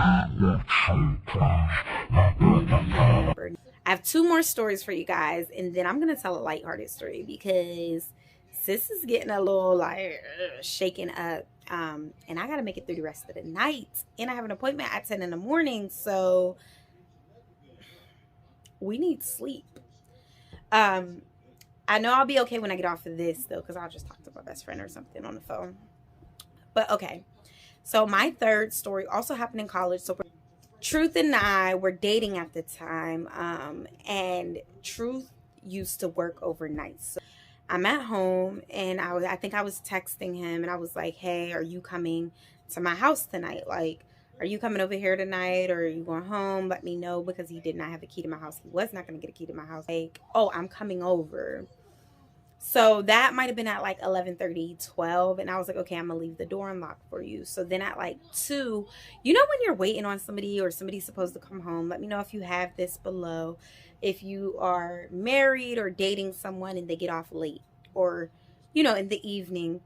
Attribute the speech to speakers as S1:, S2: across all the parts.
S1: I have two more stories for you guys, and then I'm gonna tell a lighthearted story because sis is getting a little like shaken up, and I gotta make it through the rest of the night, and I have an appointment at 10 in the morning, so we need sleep. I know I'll be okay when I get off of this though, because I'll just talk to my best friend or something on the phone. But okay, so my third story also happened in college. So Truth and I were dating at the time, and Truth used to work overnight. So I'm at home, and I think I was texting him, and I was like, "Hey, are you coming to my house tonight? Like, are you coming over here tonight, or are you going home? Let me know," because he did not have a key to my house. He was not going to get a key to my house. Like, "Oh, I'm coming over." So that might have been at like 11:30, 12. And I was like, okay, I'm going to leave the door unlocked for you. So then at like 2, you know, when you're waiting on somebody or somebody's supposed to come home, let me know if you have this below. If you are married or dating someone and they get off late, or, you know, in the evening,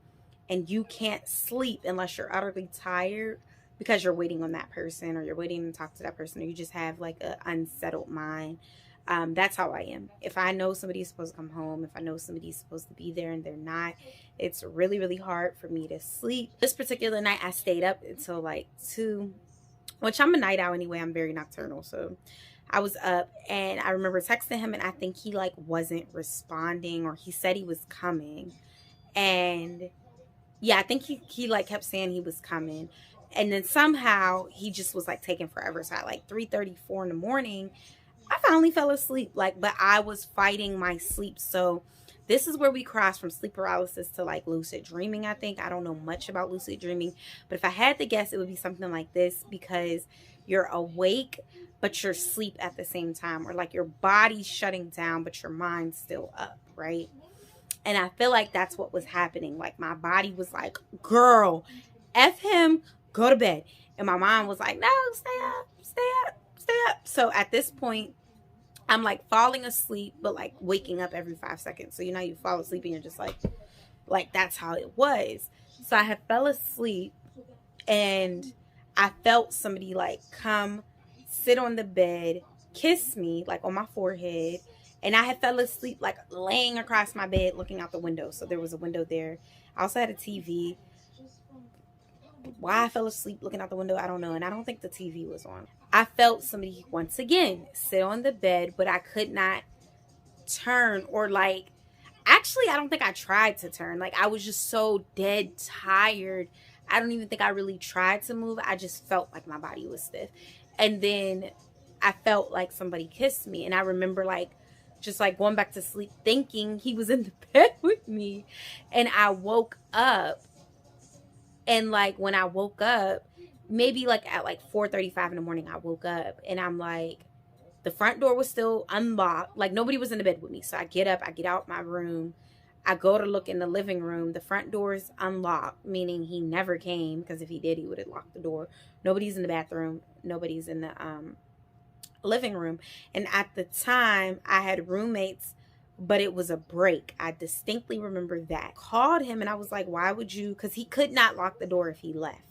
S1: and you can't sleep unless you're utterly tired because you're waiting on that person, or you're waiting to talk to that person, or you just have like an unsettled mind. That's how I am. If I know somebody's supposed to come home, if I know somebody's supposed to be there and they're not, it's really, really hard for me to sleep. This particular night, I stayed up until like 2, which I'm a night owl anyway. I'm very nocturnal. So I was up, and I remember texting him, and I think he like wasn't responding, or he said he was coming. And yeah, I think he like kept saying he was coming. And then somehow he just was like taking forever. So at like 3:34 in the morning, I finally fell asleep, like, but I was fighting my sleep. So this is where we cross from sleep paralysis to like lucid dreaming. I think I don't know much about lucid dreaming, but if I had to guess, it would be something like this, because you're awake but you're asleep at the same time, or like your body's shutting down but your mind's still up, right? And I feel like that's what was happening. Like my body was like, girl, F him, go to bed. And my mind was like, no, stay up, stay up, stay up. So at this point, I'm like falling asleep, but like waking up every 5 seconds. So you know, you fall asleep and you're just like that's how it was. So I had fell asleep, and I felt somebody like come sit on the bed, kiss me like on my forehead. And I had fell asleep like laying across my bed looking out the window. So there was a window there. I also had a TV. Why I fell asleep looking out the window, I don't know. And I don't think the TV was on. I felt somebody once again sit on the bed, but I could not turn, or like, actually, I don't think I tried to turn. Like, I was just so dead tired. I don't even think I really tried to move. I just felt like my body was stiff. And then I felt like somebody kissed me. And I remember like just like going back to sleep thinking he was in the bed with me. And I woke up. And like when I woke up, maybe like at like 4:35 in the morning, I woke up, and I'm like, the front door was still unlocked. Like nobody was in the bed with me. So I get up, I get out my room. I go to look in the living room. The front door is unlocked, meaning he never came, because if he did, he would have locked the door. Nobody's in the bathroom. Nobody's in the living room. And at the time, I had roommates, but it was a break. I distinctly remember that. Called him, and I was like, why would you? Because he could not lock the door if he left.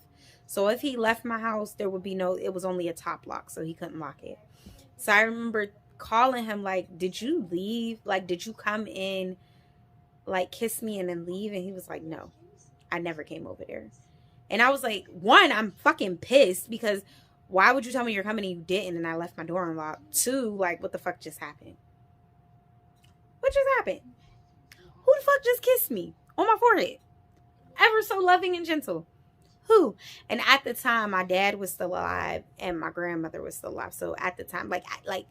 S1: So if he left my house, there would be no, it was only a top lock, so he couldn't lock it. So I remember calling him like, did you leave? Like, did you come in, like kiss me and then leave? And he was like, no, I never came over there. And I was like, one, I'm fucking pissed, because why would you tell me you're coming and you didn't, and I left my door unlocked? Two, like, what the fuck just happened? What just happened? Who the fuck just kissed me on my forehead? Ever so loving and gentle. Who? And at the time, my dad was still alive and my grandmother was still alive. So at the time, like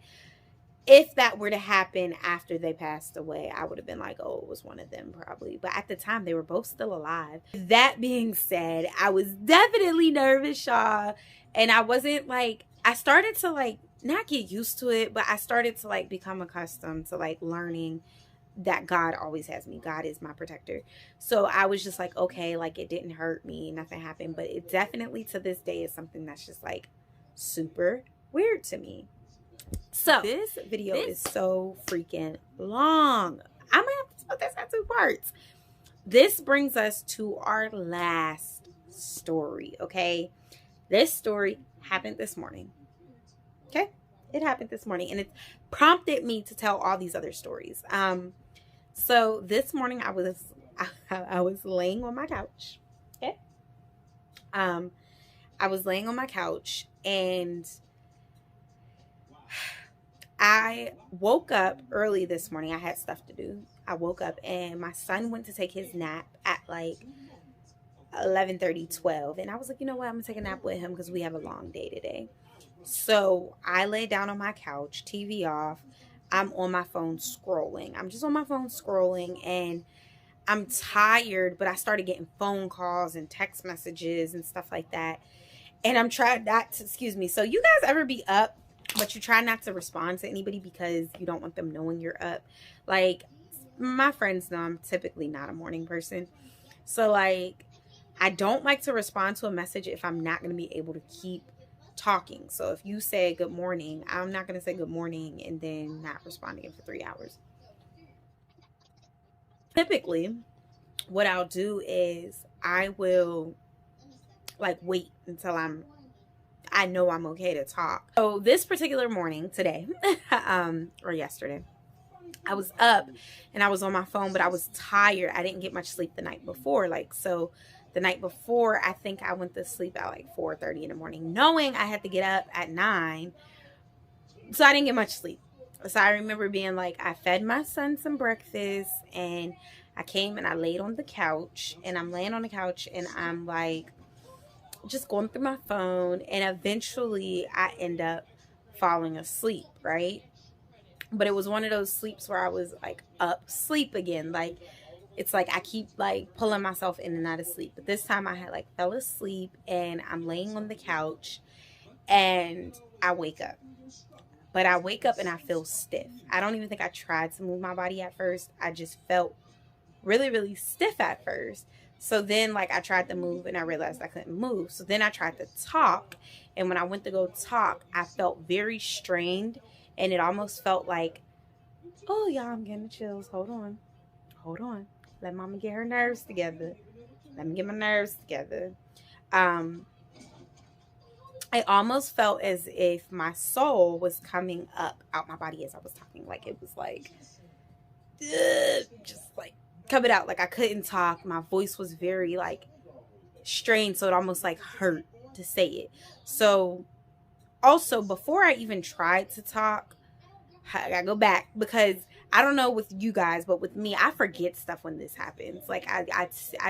S1: if that were to happen after they passed away, I would have been like, oh, it was one of them probably. But at the time, they were both still alive. That being said, I was definitely nervous, y'all. And I wasn't like, I started to like not get used to it, but I started to like become accustomed to like learning that God always has me. God is my protector. So I was just like, okay, like it didn't hurt me, nothing happened. But it definitely to this day is something that's just like super weird to me. So this video is so freaking long. I'm gonna have to put this in 2 parts. This brings us to our last story, okay? This story happened this morning. Okay? It happened this morning, and it prompted me to tell all these other stories. So this morning I was laying on my couch. Okay? I was laying on my couch, and I woke up early this morning. I had stuff to do. I woke up, and my son went to take his nap at like 11:30, 12. And I was like, you know what? I'm going to take a nap with him because we have a long day today. So I lay down on my couch, TV off. I'm on my phone scrolling. I'm just on my phone scrolling, and I'm tired, but I started getting phone calls and text messages and stuff like that. And I'm trying not to, excuse me. So you guys ever be up, but you try not to respond to anybody because you don't want them knowing you're up? Like, my friends know I'm typically not a morning person. So, like, I don't like to respond to a message if I'm not going to be able to keep talking. So if you say good morning, I'm not going to say good morning and then not responding for 3 hours. Typically, what I'll do is I will like wait until I know I'm okay to talk. So this particular morning today, or yesterday, I was up and I was on my phone, but I was tired. I didn't get much sleep the night before. Like, so the night before, I think I went to sleep at like 4:30 in the morning, knowing I had to get up at 9. So I didn't get much sleep. So I remember being like, I fed my son some breakfast, and I came and I laid on the couch, and I'm laying on the couch, and I'm like just going through my phone, and eventually I end up falling asleep, right? But it was one of those sleeps where I was like up sleep again. Like, it's like I keep like pulling myself in and out of sleep. But this time I had like fell asleep, and I'm laying on the couch, and I wake up. But I wake up and I feel stiff. I don't even think I tried to move my body at first. I just felt really, really stiff at first. So then, like, I tried to move and I realized I couldn't move. So then I tried to talk. And when I went to go talk, I felt very strained. And it almost felt like, oh, y'all, I'm getting the chills. Hold on. Hold on. Let mama get her nerves together. Let me get my nerves together. I almost felt as if my soul was coming up out my body as I was talking. Like, it was like, just like coming out. Like, I couldn't talk. My voice was very like strained, so it almost like hurt to say it. So also, before I even tried to talk, I gotta go back, because I don't know with you guys, but with me, I forget stuff when this happens. Like, I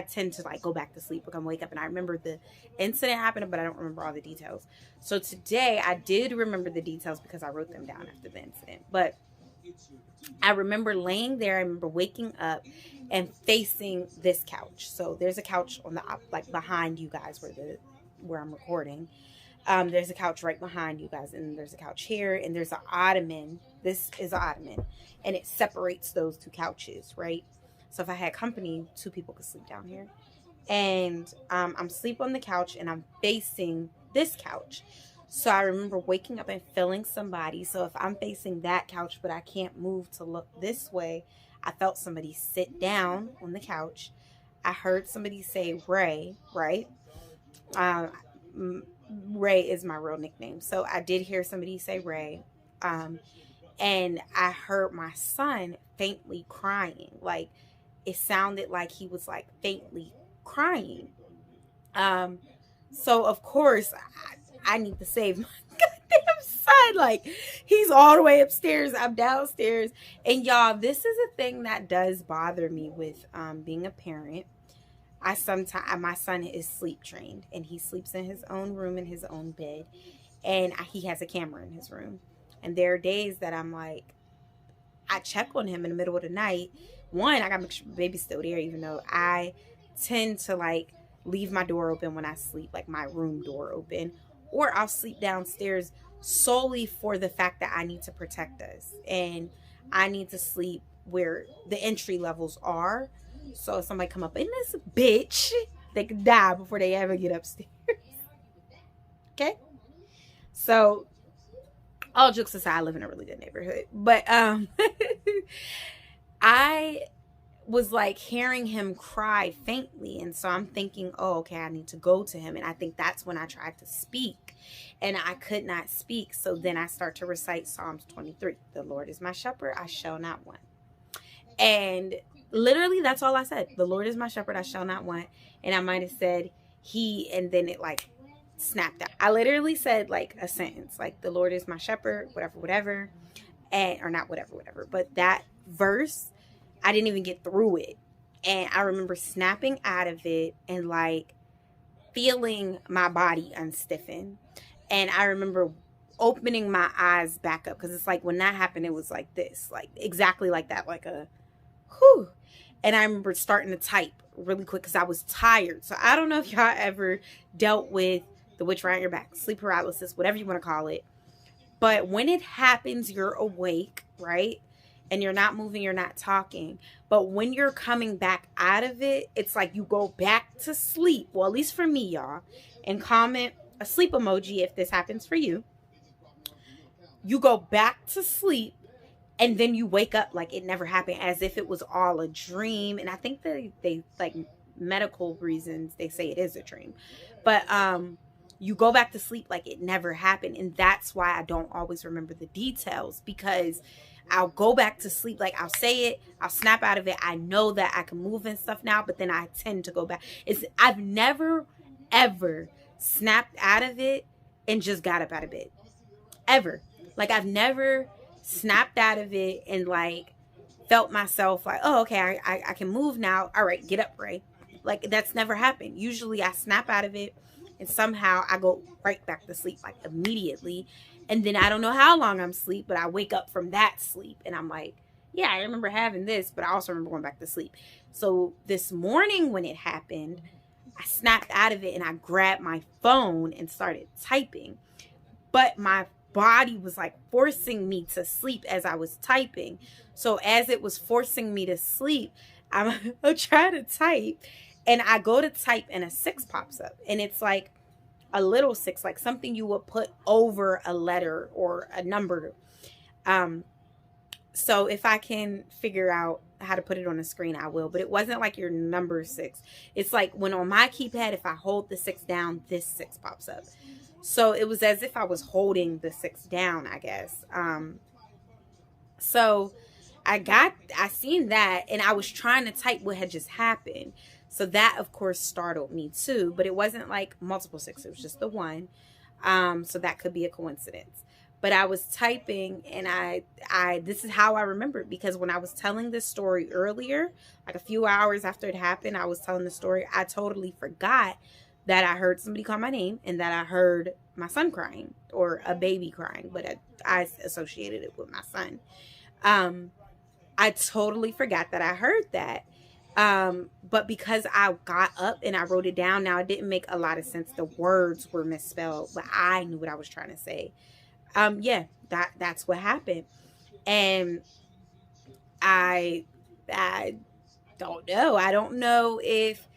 S1: tend to like go back to sleep, because I wake up and I remember the incident happening, but I don't remember all the details. So today I did remember the details because I wrote them down after the incident. But I remember laying there. I remember waking up and facing this couch. So there's a couch on the like behind you guys where I'm recording. There's a couch right behind you guys, and there's a couch here, and there's an ottoman. This is an ottoman, and it separates those two couches, right? So if I had company, 2 people could sleep down here. And I'm asleep on the couch, and I'm facing this couch. So I remember waking up and feeling somebody. So if I'm facing that couch, but I can't move to look this way, I felt somebody sit down on the couch. I heard somebody say Ray, right? Ray is my real nickname. So I did hear somebody say Ray. And I heard my son faintly crying. Like, it sounded like he was like faintly crying. So of course I need to save my goddamn son. Like, he's all the way upstairs, I'm downstairs. And y'all, this is a thing that does bother me with being a parent. My son is sleep trained, and he sleeps in his own room, in his own bed, and he has a camera in his room. And there are days that I'm like, I check on him in the middle of the night. One, I gotta make sure the baby's still there, even though I tend to like leave my door open when I sleep, like my room door open, or I'll sleep downstairs solely for the fact that I need to protect us, and I need to sleep where the entry levels are. So if somebody come up in this bitch, they could die before they ever get upstairs. Okay? So, all jokes aside, I live in a really good neighborhood. But I was like hearing him cry faintly. And so I'm thinking, oh, okay, I need to go to him. And I think that's when I tried to speak and I could not speak. So then I start to recite Psalms 23. The Lord is my shepherd, I shall not want. And literally that's all I said. The Lord is my shepherd, I shall not want. And I might have said and then it like snapped out. I literally said like a sentence, like the Lord is my shepherd, whatever, whatever. And, or not whatever, whatever. But that verse, I didn't even get through it. And I remember snapping out of it and like feeling my body unstiffen. And I remember opening my eyes back up, because it's like when that happened, it was like this, like exactly like that, like a whew. And I remember starting to type really quick because I was tired. So I don't know if y'all ever dealt with the witch right on your back, sleep paralysis, whatever you want to call it. But when it happens, you're awake, right? And you're not moving, you're not talking. But when you're coming back out of it, it's like you go back to sleep. Well, at least for me, y'all. And comment a sleep emoji if this happens for you. You go back to sleep and then you wake up like it never happened, as if it was all a dream. And I think they like medical reasons, they say it is a dream. But you go back to sleep like it never happened. And that's why I don't always remember the details, because I'll go back to sleep. Like I'll say it, I'll snap out of it. I know that I can move and stuff now, but then I tend to go back. I've never, ever snapped out of it and just got up out of bed. Ever. Like I've never snapped out of it and like felt myself like, oh, okay, I can move now. All right, get up, Ray. Like that's never happened. Usually I snap out of it and somehow I go right back to sleep like immediately. And then I don't know how long I'm asleep, but I wake up from that sleep and I'm like, yeah, I remember having this, but I also remember going back to sleep. So this morning when it happened, I snapped out of it and I grabbed my phone and started typing. But my body was like forcing me to sleep as I was typing. So as it was forcing me to sleep, I'm trying to type and I go to type and a 6 pops up. And it's like a little 6, like something you would put over a letter or a number. So if I can figure out how to put it on the screen, I will. But it wasn't like your number 6. It's like when on my keypad, if I hold the 6 down, this 6 pops up. So it was as if I was holding the 6 down, I guess. So I seen that and I was trying to type what had just happened. So that, of course, startled me too. But it wasn't like multiple 6. It was just the 1. So that could be a coincidence. But I was typing and this is how I remembered, because when I was telling this story earlier, like a few hours after it happened, I was telling the story. I totally forgot that I heard somebody call my name and that I heard my son crying or a baby crying, but I associated it with my son. I totally forgot that I heard that. But because I got up and I wrote it down, now it didn't make a lot of sense. The words were misspelled, but I knew what I was trying to say. Yeah, that's what happened. And I don't know. I don't know if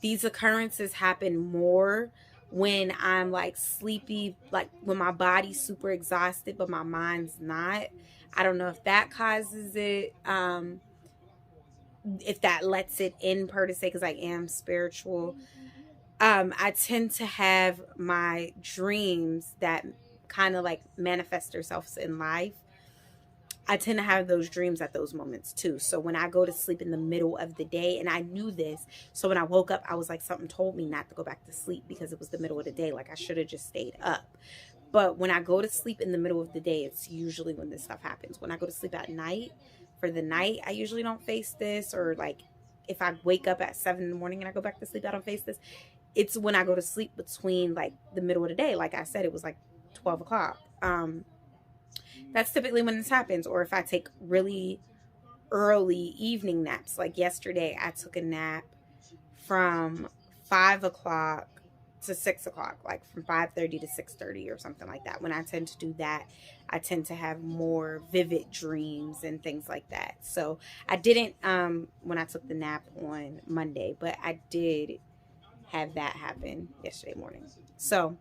S1: these occurrences happen more when I'm like sleepy, like when my body's super exhausted, but my mind's not. I don't know if that causes it. If that lets it in, per se, because I am spiritual. I tend to have my dreams that kind of like manifest themselves in life. I tend to have those dreams at those moments too. So when I go to sleep in the middle of the day, and I knew this, so when I woke up, I was like, something told me not to go back to sleep because it was the middle of the day. Like I should have just stayed up. But when I go to sleep in the middle of the day, it's usually when this stuff happens. When I go to sleep at night, for the night, I usually don't face this. Or like if I wake up at 7 in the morning and I go back to sleep, I don't face this. It's when I go to sleep between like the middle of the day. Like I said, it was like 12 o'clock. That's typically when this happens. Or if I take really early evening naps. Like yesterday, I took a nap from 5 o'clock to 6 o'clock, like from 5:30 to 6:30 or something like that. When I tend to do that, I tend to have more vivid dreams and things like that. So I didn't when I took the nap on Monday, but I did have that happen yesterday morning. So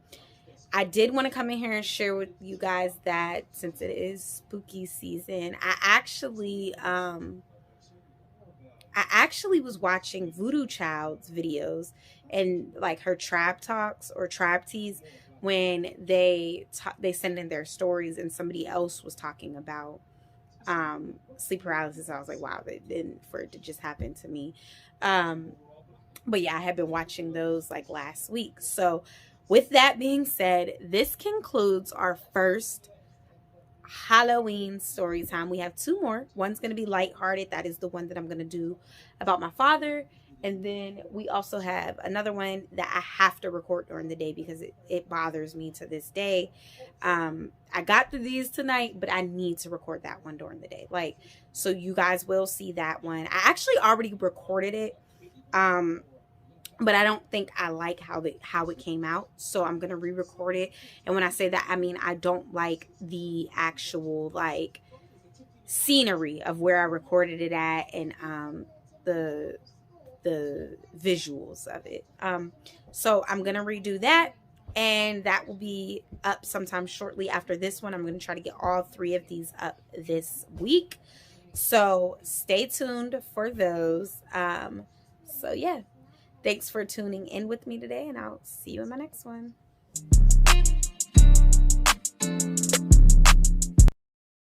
S1: I did want to come in here and share with you guys that since it is spooky season, I actually I actually was watching Voodoo Child's videos and like her Tribe Talks or Tribe Teas when they send in their stories, and somebody else was talking about sleep paralysis. I was like, wow, for it to just happen to me. But yeah, I have been watching those like last week. So with that being said, this concludes our first Halloween story time. We have 2 more. One's going to be lighthearted. That is the one that I'm going to do about my father. And then we also have another one that I have to record during the day because it bothers me to this day. I got through these tonight, but I need to record that one during the day. Like, so you guys will see that one. I actually already recorded it. But I don't think I like how it came out. So I'm going to re-record it. And when I say that, I mean, I don't like the actual like scenery of where I recorded it at, and the visuals of it. So I'm going to redo that, and that will be up sometime shortly after this one. I'm going to try to get all 3 of these up this week. So stay tuned for those. So yeah. Thanks for tuning in with me today, and I'll see you in my next one.